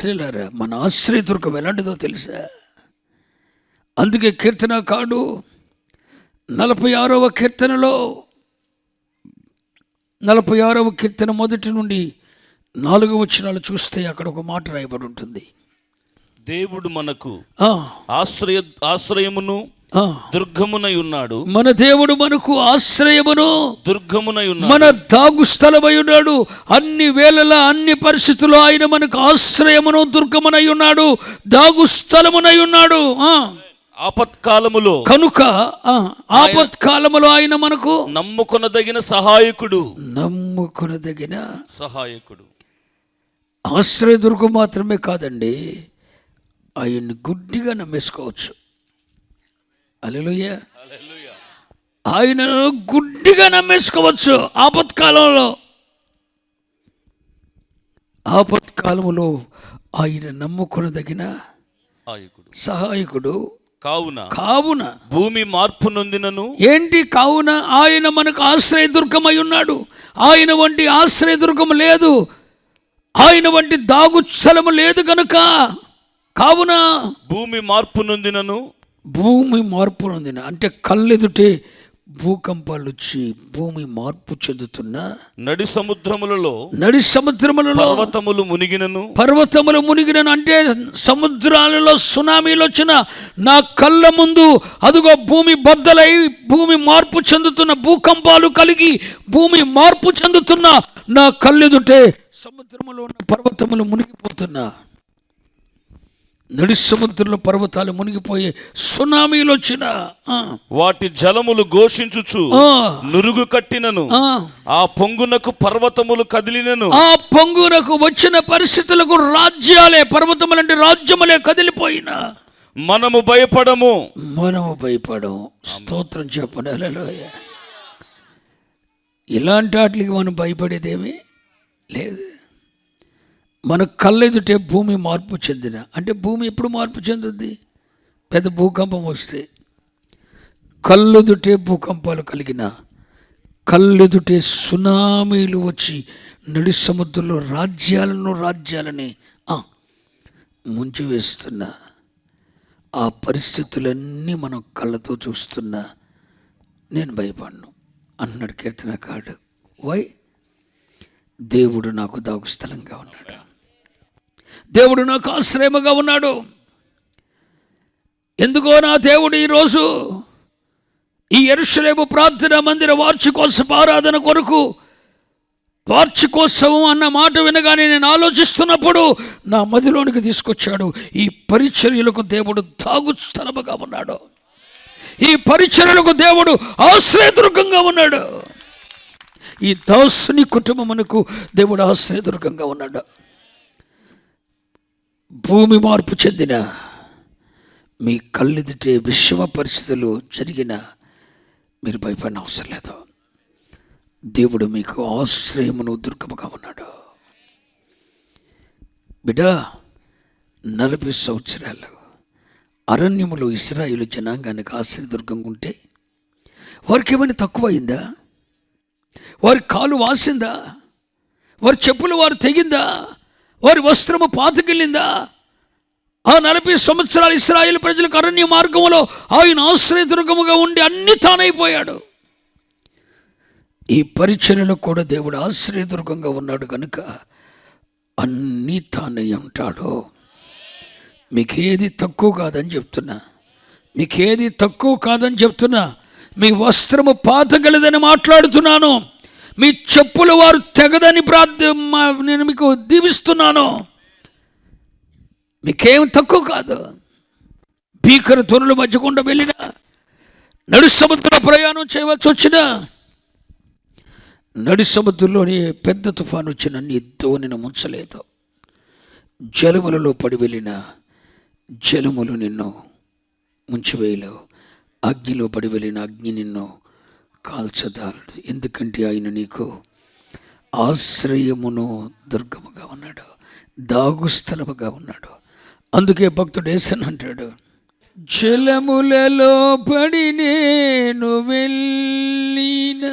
ప్రియులారా, మన ఆశ్రయదుర్గం ఎలాంటిదో తెలుసా? అందుకే కీర్తనకారుడు 46వ కీర్తనలో 46వ కీర్తన 1 నుండి 4 వచనాలు చూస్తే అక్కడ ఒక మాట రాయబడి ఉంటుంది. దేవుడు మనకు ఆశ్రయమును దుర్గమునై ఉన్నాడు. మన దేవుడు మనకు ఆశ్రయమును దుర్గమునై ఉన్నాడు, మన దాగు స్థలమై ఉన్నాడు. అన్ని వేళలా అన్ని పరిస్థితుల్లో ఆయన మనకు ఆశ్రయమును దుర్గమునై ఉన్నాడు, దాగు స్థలమునై ఉన్నాడు. ఆపత్కాలములో కనుక ఆపత్కాలములో ఆయన మనకు నమ్ముకొనదగిన సహాయకుడు. ఆశ్రయదుర్గం మాత్రమే కాదండి, ఆయన్ని గుడ్డిగా నమ్మేసుకోవచ్చు. హల్లెలూయా. ఆయనను గుడ్డిగా నమ్మేసుకోవచ్చు. ఆపత్కాలములో ఆయన నమ్ముకొనదగిన సహాయకుడు. కావున భూమి మార్పు నొందినను. ఏంటి కావున? ఆయన మనకు ఆశ్రయదుర్గమై ఉన్నాడు. ఆయన వంటి ఆశ్రయదుర్గం లేదు, ఆయన వంటి దాగు స్థలము లేదు. గనుక కావున భూమి మార్పు నొందినను. భూమి మార్పు నొందిన అంటే కళ్ళెదుటే భూకంపాలు వచ్చి భూమి మార్పు చెందుతున్న నడి సముద్రములలో పర్వతములు మునిగినను అంటే సముద్రాలలో సునామీలు వచ్చిన నా కళ్ళ ముందు అదుగో భూమి బద్దలై భూమి మార్పు చెందుతున్న, భూకంపాలు కలిగి భూమి మార్పు చెందుతున్న నా కళ్ళెదుటే సముద్రములో ఉన్న పర్వతములు మునిగిపోతున్నా, నడి సముద్రంలో పర్వతాలు మునిగిపోయే సునామీలు వచ్చిన వాటి జలములు ఘోషించుచు నురుగు కట్టినను. ఆ పొంగునకు పర్వతములు కదిలినను. ఆ పొంగునకు వచ్చిన పరిస్థితులకు రాజ్యాలే, పర్వతములు అంటే రాజ్యములే కదిలిపోయిన మనము భయపడము. స్తోత్రం చెప్పండి. హల్లెలూయా. ఇలాంటి వాటికి మనం భయపడేదేమీ లేదు. మన కళ్ళెదుటే భూమి మార్పు చెందిన అంటే భూమి ఎప్పుడు మార్పు చెందుద్ది? పెద్ద భూకంపం వస్తే. కళ్ళెదుటే భూకంపాలు కలిగిన, కళ్ళెదుటే సునామీలు వచ్చి నడి సముద్రంలో రాజ్యాలని ముంచివేస్తున్న ఆ పరిస్థితులన్నీ మనం కళ్ళతో చూస్తున్నా నేను భయపడను అన్నాడు కీర్తనకారుడు. వై? దేవుడు నాకు దాగు స్థలంగా ఉన్నాడు, దేవుడు నాకు ఆశ్రయముగా ఉన్నాడు. ఎందుకో నా దేవుడు ఈరోజు ఈ యెరూషలేము ప్రార్థన మందిర వార్షికోత్సవ ఆరాధన కొరకు, వార్షికోత్సవం అన్న మాట వినగానే నేను ఆలోచిస్తున్నప్పుడు నా మదిలోనికి తీసుకొచ్చాడు. ఈ పరిచర్యలకు దేవుడు దాగు స్థలముగా ఉన్నాడు, ఈ పరిచర్యలకు దేవుడు ఆశ్రయదుర్గంగా ఉన్నాడు. ఈ దాసుని కుటుంబమునకు దేవుడు ఆశ్రయదుర్గంగా ఉన్నాడు. భూమి మార్పు చెందిన, మీ కళ్ళెదుటే విషమ పరిస్థితులు జరిగిన మీరు భయపడిన అవసరం లేదు. దేవుడు మీకు ఆశ్రయమును దుర్గముగా ఉన్నాడు. బిడ్డ, 40 సంవత్సరాలు అరణ్యములో ఇశ్రాయేలు జనాంగానికి ఆశ్రయదుర్గంగా ఉంటే వారికి ఏమైనా తక్కువ అయిందా? వారి కాలు వాసిందా? వారి చెప్పులు వారు తెగిందా? వారి వస్త్రము పాతగిల్లిందా? ఆ 40 సంవత్సరాలు ఇశ్రాయేలు ప్రజలకు అరణ్య మార్గంలో ఆయన ఆశ్రయదుర్గముగా ఉండి అన్ని తానైపోయాడు. ఈ పరిచర్యలో కూడా దేవుడు ఆశ్రయదుర్గంగా ఉన్నాడు కనుక అన్నీ తానై ఉంటాడు. మీకేది తక్కువ కాదని చెప్తున్నా, మీ వస్త్రము పాతగలదని మాట్లాడుతున్నాను. మీ చెప్పులు వారు తెగదని నేను మీకు దీవిస్తున్నాను. మీకేం తక్కువ కాదు. భీకర ధ్వనుల మధ్య గుండా వెళ్ళినా, నడి సముద్రంలో ప్రయాణం చేయవలసి వచ్చినా, నడి సముద్రంలోని పెద్ద తుఫాను వచ్చిన నీ ధోనిని ముంచలేదు. జలములలో పడి వెళ్ళిన జలములు నిన్ను ముంచివేయలేవు. అగ్నిలో పడి వెళ్ళిన అగ్ని నిన్ను కాల్చదాలడు. ఎందుకంటే ఆయన నీకు ఆశ్రయమును దుర్గముగా ఉన్నాడు, దాగు స్థలముగా ఉన్నాడు. అందుకే భక్తుడు యేసన్ అంటాడు, జలములలో పడి నేను వెళ్ళిన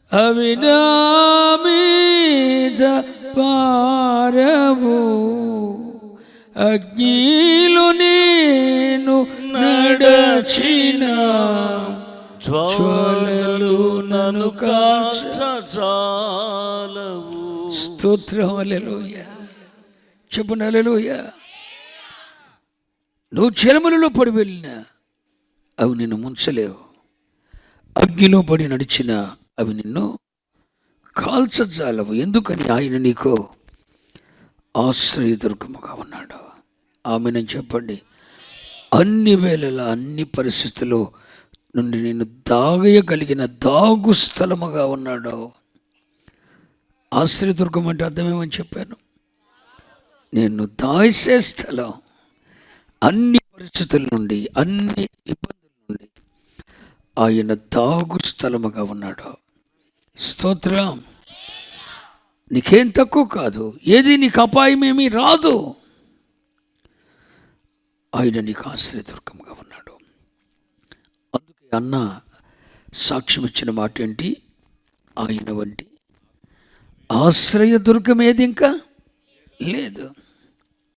అవి నా మీద పారవు, అగ్నిలో నేను నడచిన జ్వాలలు నన్ను చాలవు. స్తోత్రం. హల్లెలూయా. చెప్పండి హల్లెలూయా. నువ్వు చెరములలో పడి వెళ్ళినా అవి నిన్ను ముంచలేవు, అగ్నిలో పడి నడిచినా అవి నిన్ను కాల్చజాలవు. ఎందుకని ఆయన నీకు ఆశ్రయదుర్గముగా ఉన్నాడు. ఆమెను చెప్పండి. అన్ని వేళల అన్ని పరిస్థితుల్లో నుండి నేను దాగయగలిగిన దాగు స్థలముగా ఉన్నాడు. ఆశ్రయదుర్గం అంటే అర్థమేమని చెప్పాను? నేను దాసే స్థలం. అన్ని పరిస్థితుల నుండి, అన్ని ఇబ్బందుల నుండి ఆయన దాగు స్థలముగా ఉన్నాడు. స్తోత్రం. నీకేం తక్కువ కాదు, ఏది నీకు అపాయమేమీ రాదు. ఆయన నీకు ఆశ్రయదుర్గంగా ఉన్నాడు. అందుకే అన్న సాక్ష్యం ఇచ్చిన మాట ఏంటి? ఆయన వంటి ఆశ్రయదుర్గం ఏది ఇంకా లేదు.